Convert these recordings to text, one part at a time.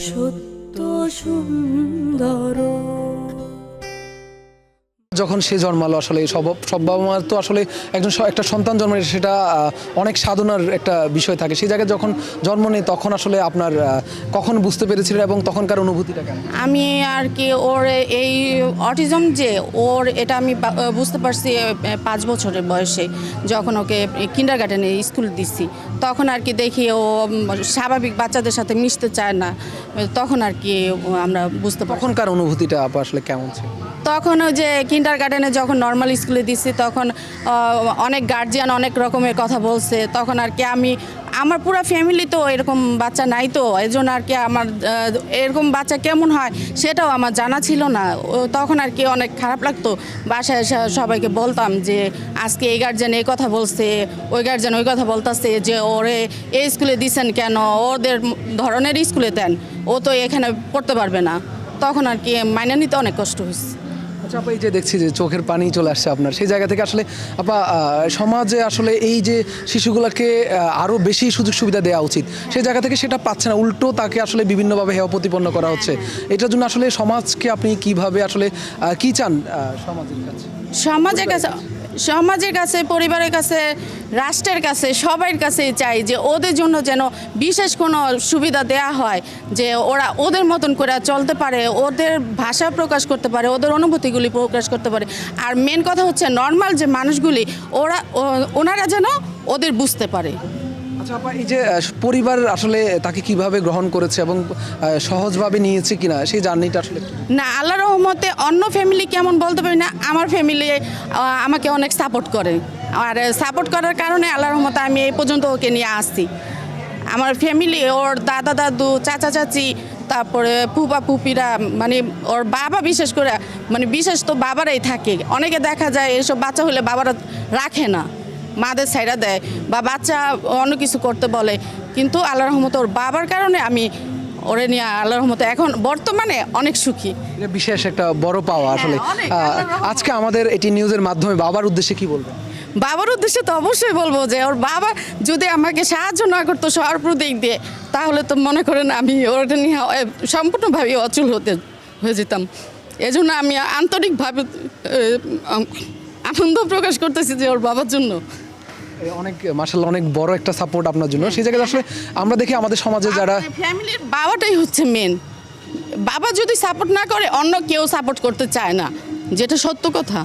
সত্য সুন্দর। যখন সে জন্মালো আসলে সব বাবা মার তো আসলে একটা সন্তান জন্ম নেয়, সেটা অনেক সাধনার একটা বিষয় থাকে। সেই জায়গায় যখন জন্ম নেয় তখন আসলে আপনার কখন বুঝতে পেরেছিলেন এবং তখনকার অনুভূতিটা কেমন? আমি আর কি ওর এই অটিজম যে ওর এটা আমি বুঝতে পারছি 5 বছরের বয়সে, যখন ওকে কিন্ডারগার্টেনে স্কুল দিচ্ছি তখন আর কি দেখি ও স্বাভাবিক বাচ্চাদের সাথে মিশতে চায় না, তখন আর কি আমরা বুঝতে পারি। তখনকার অনুভূতিটা আপা আসলে কেমন ছিল? তখন ওই যে কিন্ডারগার্টেনে যখন নর্মাল স্কুলে দিচ্ছি তখন অনেক গার্জিয়ান অনেক রকমের কথা বলছে, তখন আর কি আমার পুরো ফ্যামিলি তো এরকম বাচ্চা নাই, তো এই জন্য আর কি আমার এরকম বাচ্চা কেমন হয় সেটাও আমার জানা ছিল না। তখন আর কি অনেক খারাপ লাগতো, বাসায় এসে সবাইকে বলতাম যে আজকে এই গার্জেন এই কথা বলছে, ওই গার্জেন ওই কথা বলতেছে যে ওরে এই স্কুলে দিছেন কেন, ওদের ধরনের স্কুলে দেন, ও তো এখানে পড়তে পারবে না। তখন আর কি মাইনে নিতে অনেক কষ্ট হয়েছে। আচ্ছা আপা, এই যে দেখছি যে চোখের পানি চলে আসছে আপনার, সেই জায়গা থেকে আসলে আপা সমাজে আসলে এই যে শিশুগুলোকে আরও বেশি সুযোগ সুবিধা দেওয়া উচিত, সেই জায়গা থেকে সেটা পাচ্ছে না, উল্টো তাকে আসলে বিভিন্নভাবে হেয় প্রতিপন্ন করা হচ্ছে। এটার জন্য আসলে সমাজকে আপনি কিভাবে আসলে কি চান সমাজের কাছে পরিবারের কাছে রাষ্ট্রের কাছে সবার কাছেই চাই যে ওদের জন্য যেন বিশেষ কোনো সুবিধা দেয়া হয়, যে ওরা ওদের মতন করে চলতে পারে, ওদের ভাষা প্রকাশ করতে পারে, ওদের অনুভূতিগুলি প্রকাশ করতে পারে। আর মেন কথা হচ্ছে নর্মাল যে মানুষগুলি ওনারা যেন ওদের বুঝতে পারে। আচ্ছা আপা, এই যে পরিবার আসলে তাকে কিভাবে গ্রহণ করেছে এবং সহজভাবে নিয়েছে কিনা সেই জার্নিটা আসলে না, আল্লাহর রহমতে অন্য ফ্যামিলি কেমন বলতে পারি না, আমার ফ্যামিলি আমাকে অনেক সাপোর্ট করে, আর সাপোর্ট করার কারণে আল্লাহর রহমতে আমি এই পর্যন্ত ওকে নিয়ে আসছি। আমার ফ্যামিলি, ওর দাদা দাদু চাচা চাচি, তারপরে ফুপা ফুপিরা, মানে ওর বাবা বিশেষ করে, মানে বিশেষ তো বাবারাই থাকে। অনেকে দেখা যায় এসব বাচ্চা হলে বাবারা রাখে না, মাদের ছাইড়া দেয় বা বাচ্চা অন্য কিছু করতে বলে, কিন্তু আল্লাহর রহমতে ওর বাবার কারণে আমি ওরে নিয়ে আল্লাহর রহমতে এখন বর্তমানে অনেক সুখী। এটা বিশেষ একটা বড় পাওয়া আসলে। আজকে আমাদের এটি নিউজের মাধ্যমে বাবার উদ্দেশ্যে কি বলবেন? বাবার উদ্দেশ্যে তো অবশ্যই বলবো যে ওর বাবা যদি আমাকে সাহায্য না করতো সর্বদিক দিয়ে, তাহলে তো মনে করেন আমি ওটা নিয়ে সম্পূর্ণভাবে অচল হয়ে যেতাম। এজন্য আমি আন্তরিকভাবে আনন্দ প্রকাশ করতেছি যে ওর বাবার জন্য। অনেক মাশাআল্লাহ, অনেক বড় একটা সাপোর্ট আপনার জন্য। সেই জায়গায় আসলে আমরা দেখি আমাদের সমাজে যারা ফ্যামিলির বাবাটাই হচ্ছে মেন। বাবা যদি সাপোর্ট না করে অন্য কেউ সাপোর্ট করতে চায় না, যেটা সত্য কথা।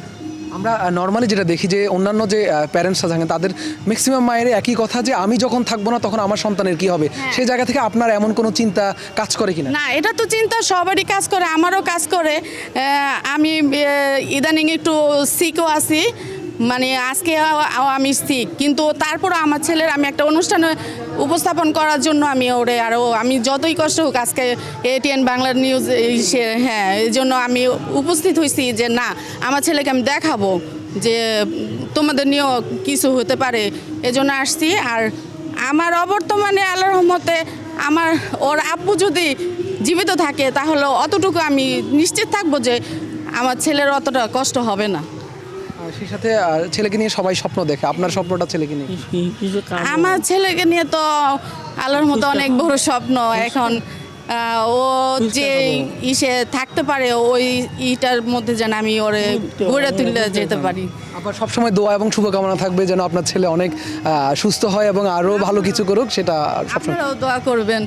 আমরা নর্মালি যেটা দেখি যে অন্যান্য যে প্যারেন্টসরা থাকেন তাদের ম্যাক্সিমাম মায়ের একই কথা যে আমি যখন থাকবো না তখন আমার সন্তানের কি হবে। সেই জায়গা থেকে আপনার এমন কোনো চিন্তা কাজ করে কিনা? না, এটা তো চিন্তা সবারই কাজ করে, আমারও কাজ করে। আমি ইদানিং একটু সিকও আছি, মানে আজকে আমি সিক, কিন্তু তারপরও আমার ছেলের আমি একটা অনুষ্ঠানে উপস্থাপন করার জন্য আমি যতই কষ্ট হোক আজকে ATN বাংলার নিউজ, হ্যাঁ, এই জন্য আমি উপস্থিত হয়েছি যে না, আমার ছেলেকে আমি দেখাবো যে তোমাদের নিয়েও কিছু হতে পারে, এজন্য আসছি। আর আমার অবর্তমানে আল্লাহর রহমতে ওর আব্বু যদি জীবিত থাকে তাহলে অতটুকু আমি নিশ্চিত থাকবো যে আমার ছেলের অতটা কষ্ট হবে না। সেই সাথে ছেলেকে নিয়ে সবাই স্বপ্ন দেখে, আপনার স্বপ্নটা ছেলেকে নিয়ে? আমার ছেলেকে নিয়ে তো আল্লাহর মতো অনেক বড় স্বপ্ন। এখন ও যে ইসে থাকতে পারে ওই ইটার মধ্যে যেন আমি ওরে গড়ে তুলে যেতে পারি। আপনার সবসময় দোয়া এবং শুভকামনা থাকবে যেন আপনার ছেলে অনেক সুস্থ হয় এবং আরও ভালো কিছু করুক, সেটা সবসময় আপনারাও দোয়া করবেন।